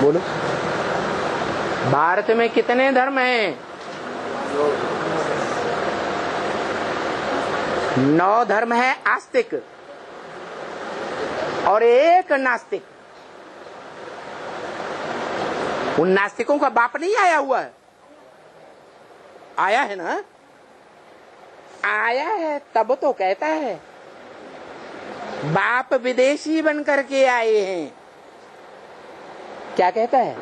बोलो, भारत में कितने धर्म हैं? 9 धर्म है आस्तिक और 1 नास्तिक। उन नास्तिकों का बाप नहीं आया हुआ है? आया है ना? आया है तब तो कहता है। बाप विदेशी बन करके आए हैं, क्या कहता है?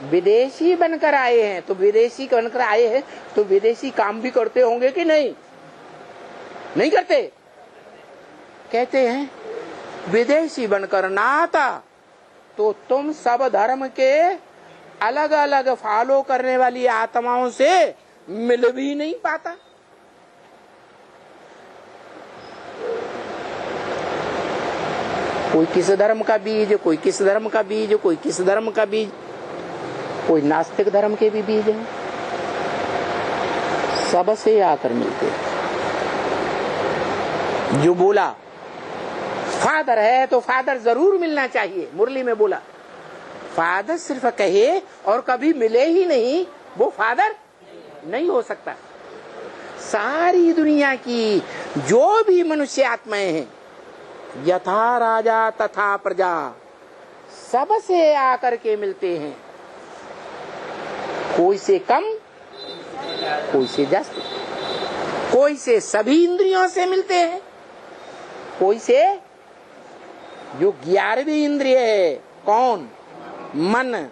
विदेशी बनकर आए हैं। तो विदेशी बनकर आए हैं तो विदेशी काम भी करते होंगे कि नहीं? नहीं करते? कहते हैं विदेशी बनकर ना आता तो तुम सब धर्म के अलग अलग फॉलो करने वाली आत्माओं से मिल भी नहीं पाता। कोई किस धर्म का बीज, कोई किस धर्म का बीज, कोई किस धर्म का बीज, कोई नास्तिक धर्म के भी बीज हैं। सबसे आकर मिलते। जो बोला फादर है तो फादर जरूर मिलना चाहिए, मुरली में बोला फादर सिर्फ कहे और कभी मिले ही नहीं, वो फादर नहीं हो सकता। सारी दुनिया की जो भी मनुष्य आत्माएं हैं, यथा राजा तथा प्रजा, सबसे आकर के मिलते हैं। कोई से कम, कोई से ज्यादा, कोई से सभी इंद्रियों से मिलते हैं, कोई से जो 11वीं इंद्रिय है, कौन? मन।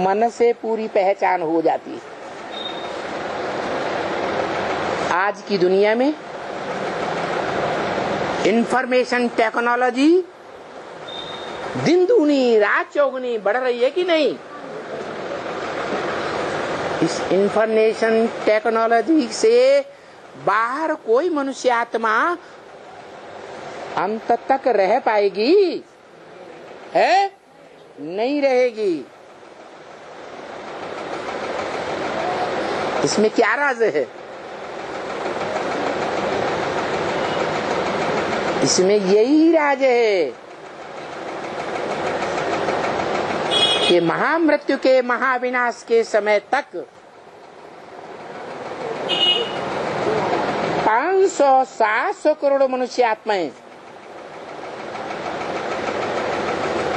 मन से पूरी पहचान हो जाती है। आज की दुनिया में इंफॉर्मेशन टेक्नोलॉजी दिन दूनी रात चौगुनी बढ़ रही है कि नहीं? इस इंफॉर्मेशन टेक्नोलॉजी से बाहर कोई मनुष्य आत्मा अंत तक रह पाएगी? है? नहीं रहेगी। इसमें क्या राज है? इसमें यही राज है कि महामृत्यु के महाविनाश के समय तक 500-700 करोड़ मनुष्य आत्माएं,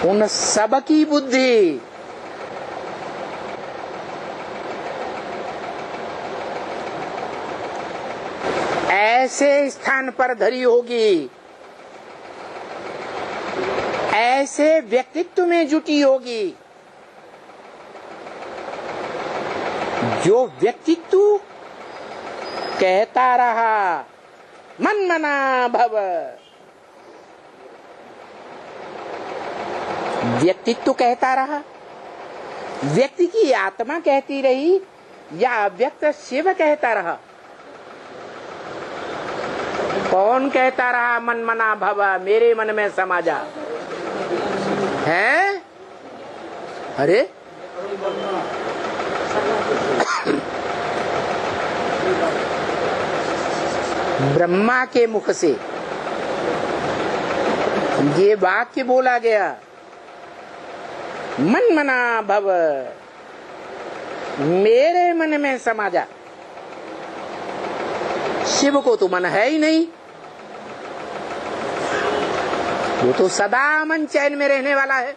उन सब की बुद्धि ऐसे स्थान पर धरी होगी, ऐसे व्यक्तित्व में जुटी होगी, जो व्यक्तित्व कहता रहा मन मना भव। व्यक्तित्व कहता रहा, व्यक्ति की आत्मा कहती रही या अव्यक्त शिव कहता रहा? कौन कहता रहा मन मना भव, मेरे मन में समा जा? है? अरे ब्रह्मा के मुख से ये वाक्य बोला गया, मन मना भव, मेरे मन में समा जा। शिव को तो मन है ही नहीं, वो तो सदा मन चैन में रहने वाला है।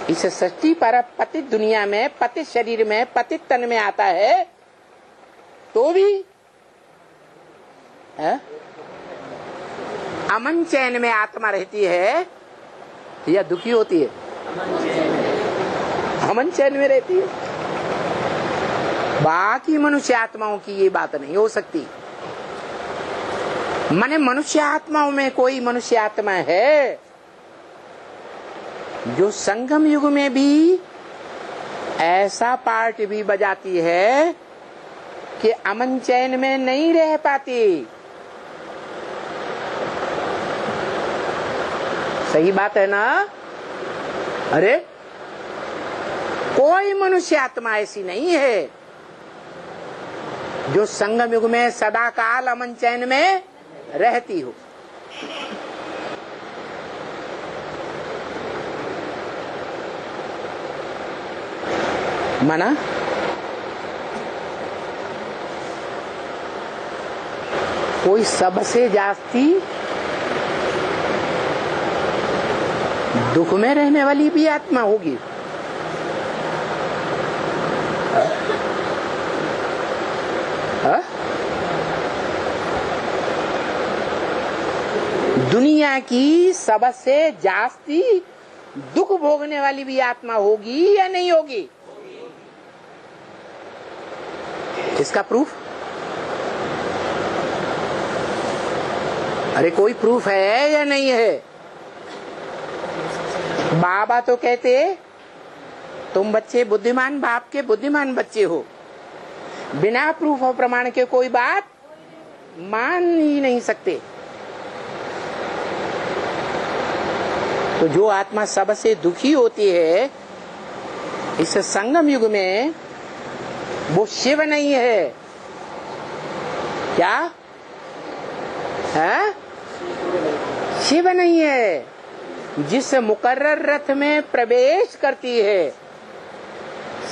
इस सृष्टि पर पतित दुनिया में, पतित शरीर में, पतित तन में आता है तो भी अमन चैन में आत्मा रहती है या दुखी होती है? अमन चैन में रहती है। बाकी मनुष्य आत्माओं की ये बात नहीं हो सकती। माने मनुष्य आत्माओं में कोई मनुष्य आत्मा है जो संगम युग में भी ऐसा पार्ट भी बजाती है कि अमन चैन में नहीं रह पाती। सही बात है ना? अरे कोई मनुष्य आत्मा ऐसी नहीं है जो संगम युग में सदा काल अमन चैन में रहती हो। माना कोई सबसे जास्ती दुख में रहने वाली भी आत्मा होगी। दुनिया की सबसे जास्ती दुख भोगने वाली भी आत्मा होगी या नहीं होगी? इसका प्रूफ? अरे कोई प्रूफ है या नहीं है? बाबा तो कहते तुम बच्चे बुद्धिमान बाप के बुद्धिमान बच्चे हो, बिना प्रूफ और प्रमाण के कोई बात मान ही नहीं सकते। तो जो आत्मा सबसे दुखी होती है इस संगम युग में, वो शिव नहीं है। क्या है? शिव नहीं है। जिस मुकर्रर रथ में प्रवेश करती है,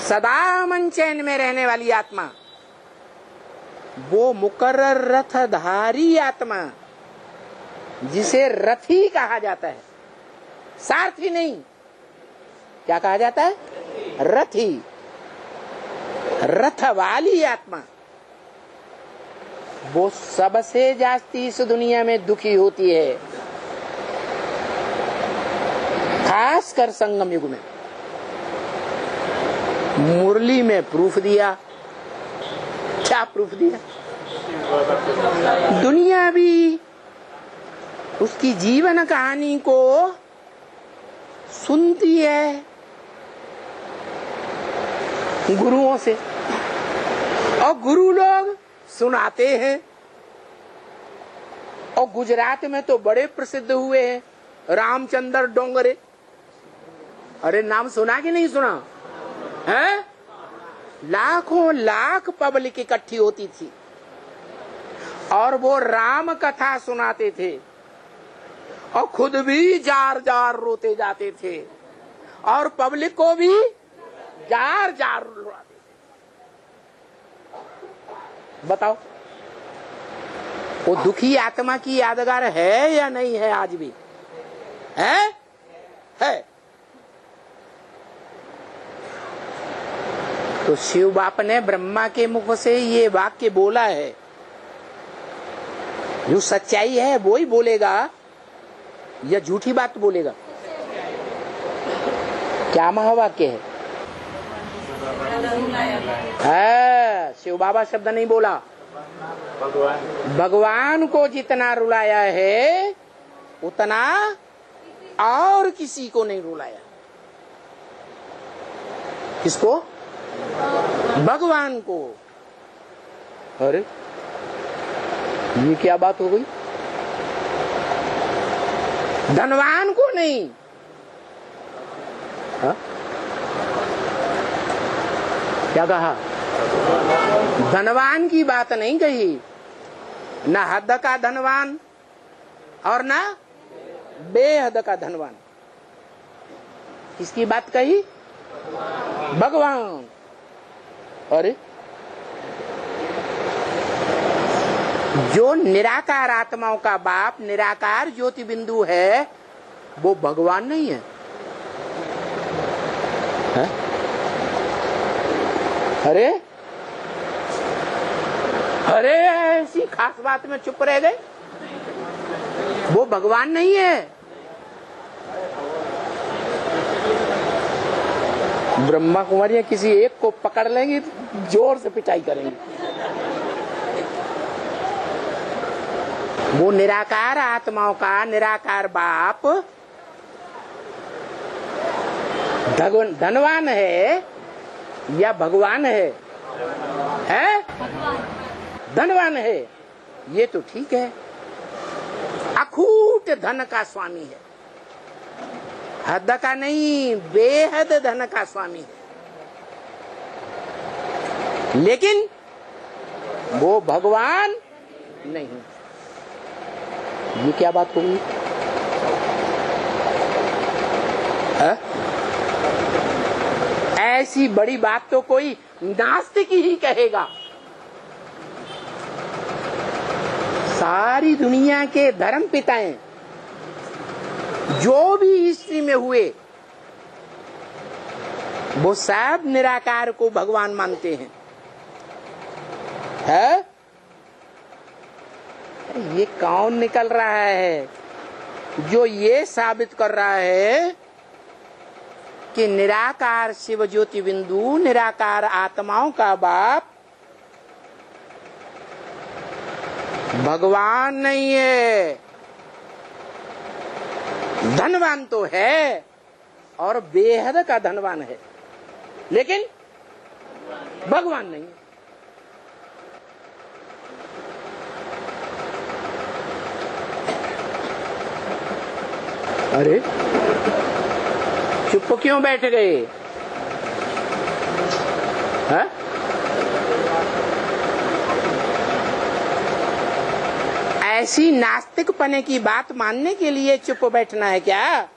सदा अमन चैन में रहने वाली आत्मा, वो मुकर्रर रथधारी आत्मा, जिसे रथी कहा जाता है, सारथी नहीं। क्या कहा जाता है? रथी, रथ वाली आत्मा, वो सबसे जास्ती इस दुनिया में दुखी होती है, खासकर संगम युग में। मुरली में प्रूफ दिया। क्या प्रूफ दिया? दुनिया भी उसकी जीवन कहानी को सुनती है गुरुओं से, और गुरु लोग सुनाते हैं। और गुजरात में तो बड़े प्रसिद्ध हुए हैं रामचंद्र डोंगरे। अरे नाम सुना कि नहीं सुना है? लाखों लाख पब्लिक इकट्ठी होती थी और वो राम कथा सुनाते थे, और खुद भी जार जार रोते जाते थे, और पब्लिक को भी जार जार रुलाते थे। बताओ, वो दुखी आत्मा की यादगार है या नहीं है? आज भी है? तो शिव बाप ने ब्रह्मा के मुख से ये वाक्य बोला है। जो सच्चाई है वो ही बोलेगा या झूठी बात बोलेगा? क्या महावाक्य है? शिव बाबा शब्द नहीं बोला। भगवान को जितना रुलाया है उतना और किसी को नहीं रुलाया। किसको? भगवान को। अरे ये क्या बात हो गई? धनवान को नहीं। हा? क्या कहा? धनवान की बात नहीं कही, न हद का धनवान और न बेहद का धनवान। किसकी बात कही? भगवान। अरे जो निराकार आत्माओं का बाप, निराकार ज्योति बिंदु है, वो भगवान नहीं है? अरे अरे ऐसी खास बात में चुप रह गए। वो भगवान नहीं है। ब्रह्मा कुमारियां किसी एक को पकड़ लेंगी, जोर से पिटाई करेंगी। वो निराकार आत्माओं का निराकार बाप धनवान है या भगवान है? धनवान है, ये तो ठीक है। अखूट धन का स्वामी है, हद का नहीं, बेहद धन का स्वामी है। लेकिन वो भगवान नहीं। ये क्या बात होगी? ऐसी बड़ी बात तो कोई नास्तिक ही कहेगा। सारी दुनिया के धर्म पिताएं जो भी हिस्ट्री में हुए वो सब निराकार को भगवान मानते हैं। है? ये कौन निकल रहा है जो ये साबित कर रहा है कि निराकार शिव ज्योति बिंदु निराकार आत्माओं का बाप भगवान नहीं है। धनवान तो है और बेहद का धनवान है, लेकिन भगवान नहीं है। अरे चुप क्यों बैठ गए? हा? ऐसी नास्तिक पने की बात मानने के लिए चुप बैठना है क्या?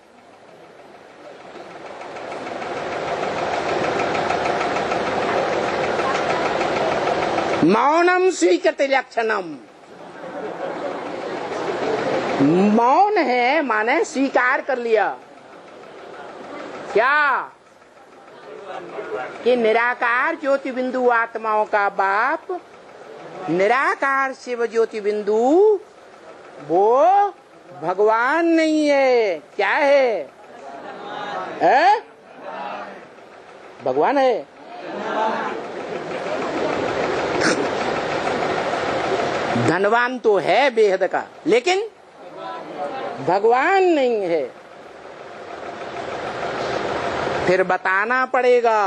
मौनम स्वीकृत लक्षणम। मौन है माने स्वीकार कर लिया क्या कि निराकार ज्योति बिंदु आत्माओं का बाप निराकार शिव ज्योति बिंदु वो भगवान नहीं है। क्या है? भगवान है। धनवान तो है बेहद का, लेकिन भगवान नहीं है। फिर बताना पड़ेगा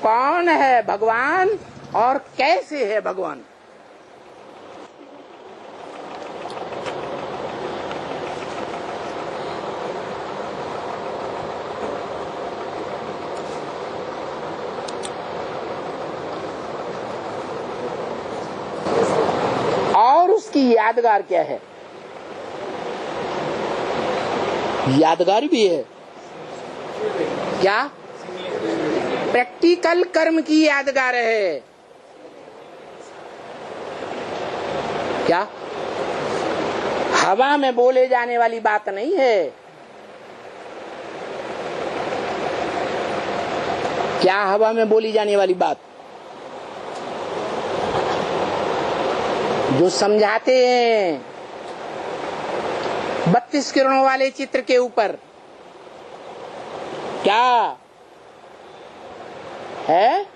कौन है भगवान और कैसे है भगवान। और उसकी यादगार क्या है? यादगार भी है क्या? प्रैक्टिकल कर्म की यादगार है क्या? हवा में बोले जाने वाली बात नहीं है क्या? हवा में बोली जाने वाली बात जो समझाते हैं 32 किरणों वाले चित्र के ऊपर, क्या है?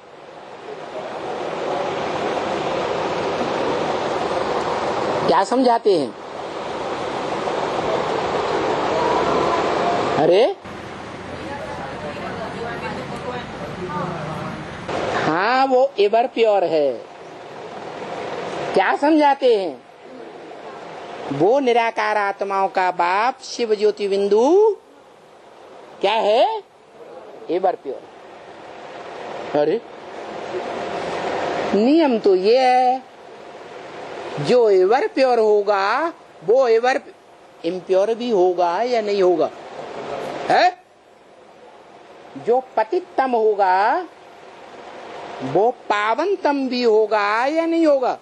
क्या समझाते हैं? अरे हाँ, वो एवर प्योर है। क्या समझाते हैं? वो निराकार आत्माओं का बाप शिव ज्योति बिंदु क्या है? Ever pure. अरे नियम तो ये है, जो एवर प्योर होगा वो एवर इम्प्योर भी होगा या नहीं होगा? है? जो पतितम होगा वो पावनतम भी होगा या नहीं होगा?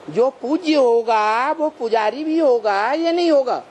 जो पूज्य होगा वो पुजारी भी होगा या नहीं होगा?